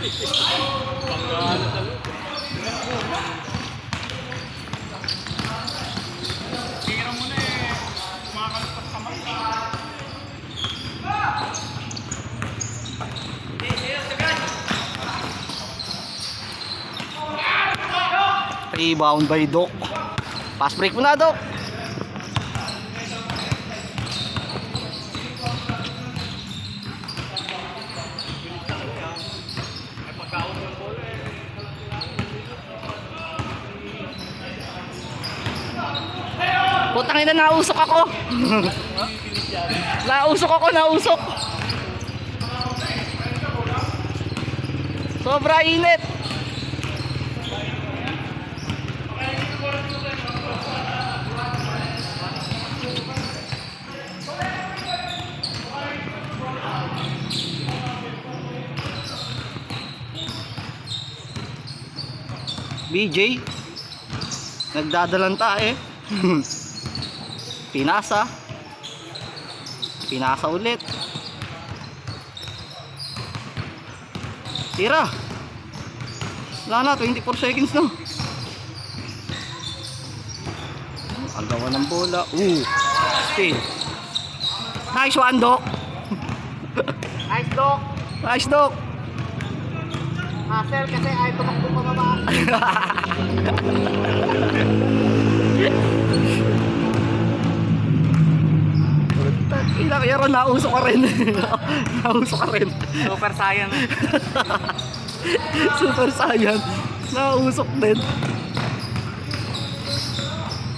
Panggala talaga. Tira mo na eh. Kumakalpas kamay. Rebound by Doc. Pass break mo na, Doc. Putang ina, nausok ako. Nausok. Sobra init. BJ nagdadalanta eh. Pinasa ulit. Tira. Wala na, 24 seconds na. Ang gawa ng bola. Still. Nice one, Doc. Nice, Doc. Sir, kasi ay tumakbo pa baba. Ilang yaro, nausok ka rin. Super Saiyan. Super Saiyan. Nausok din.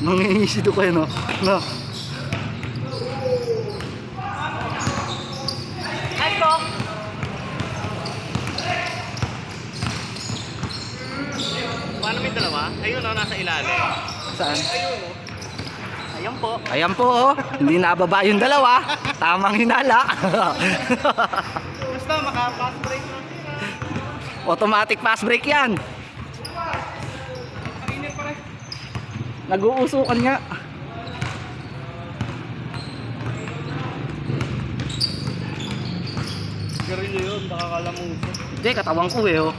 Mangingisito kayo, no? No. Nice talk. Paano may dalawa? Ayun o, nasa ilalim. Saan? Ayun o. Ayun po. Ayan po, oh. Hindi nababa yung dalawa. Tamang hinala. Basta maka-pass break lang. Automatic pass break yan. Kainin pa rin. Nag-uusukan nga. Garilyo yun, nakakalamuso. Hindi, katawan ko eh, oh.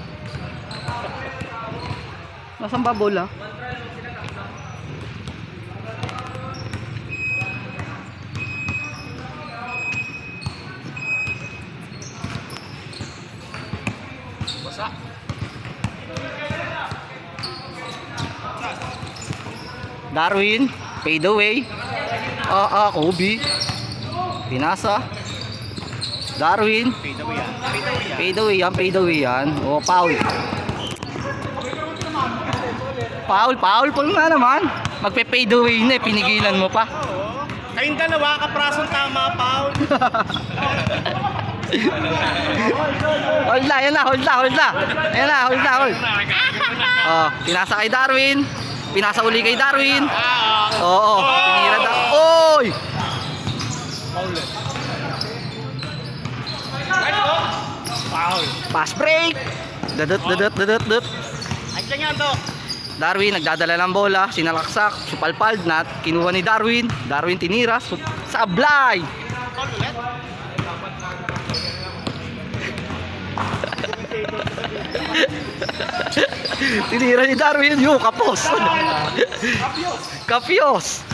Nasaan ba bola? Basa. Darwin, fade away. Kobe. Pinasa. Darwin, Fade away yan. fade away yan. Oh, foul. Foul nga naman. Magpe-fade away na, pinigilan mo pa. Oo. Kayong dalawa, kaprasong tama, Paul. Hold na. Ayan na. Oh, pinasa kay Darwin. Pinasa uli kay Darwin. Oo, tinira da. Oy! Paul. Pass break. Dadot. Ay, lang yan, Dok. Darwin nagdadala ng bola, sinalaksak, supalpal na kinuha ni Darwin. Darwin tinira, sablay. Paul ulit. Tinira ni Darwin yung kapos. Kapios.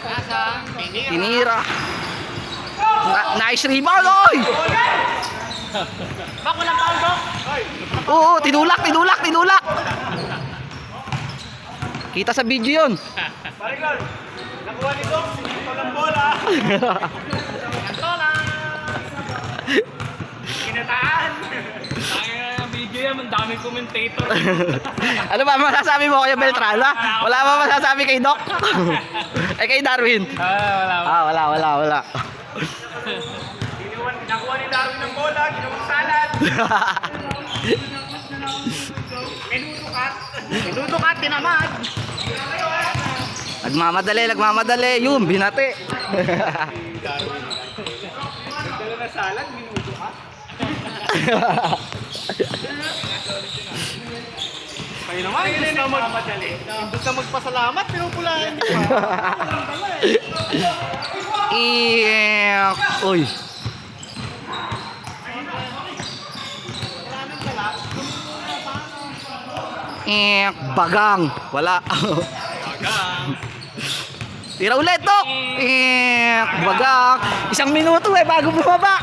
Nasa, Tinira. Nice rebound, oy! Bak, walang Paul, Dok. Oo, tinulak. Kita sa video yun. Balikan. Nakuha ni Dok. Walang bola. Ganto lang. Kinataan. Ang video yan, ang daming commentator. Ano ba masasabi mo kay Beltrana? Wala ba masasabi kay Doc? Kay Darwin? Wala. Nakuha ni Darwin ng bola, ginawang salad. Minudukat, tinamad. Nagmamadali. Yun, binate. Nagdala na salad, minudukat. Kayo naman, imbes na magpasalamat, pinupulaan niyo pa. Uy. Bagang. Wala. Tira ulit, Dok. Bagang. 1 minuto bago bumaba.